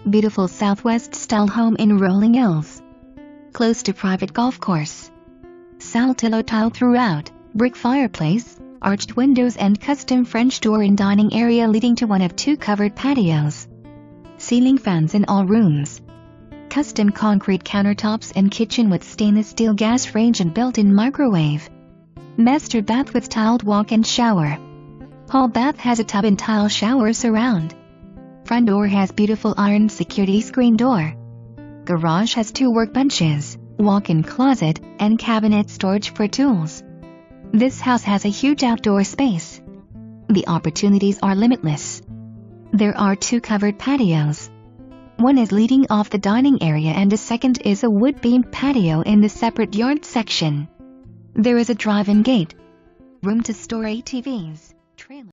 Beautiful Southwest-style home in Rolling Hills. Close to private golf course. Saltillo tile throughout, brick fireplace, arched windows and custom French door and dining area leading to one of 2 covered patios. Ceiling fans in all rooms. Custom concrete countertops and kitchen with stainless steel gas range and built-in microwave. Master bath with tiled walk-in shower. Hall bath has a tub and tile shower surround. Front door has beautiful iron security screen door. Garage has 2 workbenches, walk-in closet, and cabinet storage for tools. This house has a huge outdoor space. The opportunities are limitless. There are 2 covered patios. One is leading off the dining area and the second is a wood-beamed patio in the separate yard section. There is a drive-in gate. Room to store ATVs, trailer.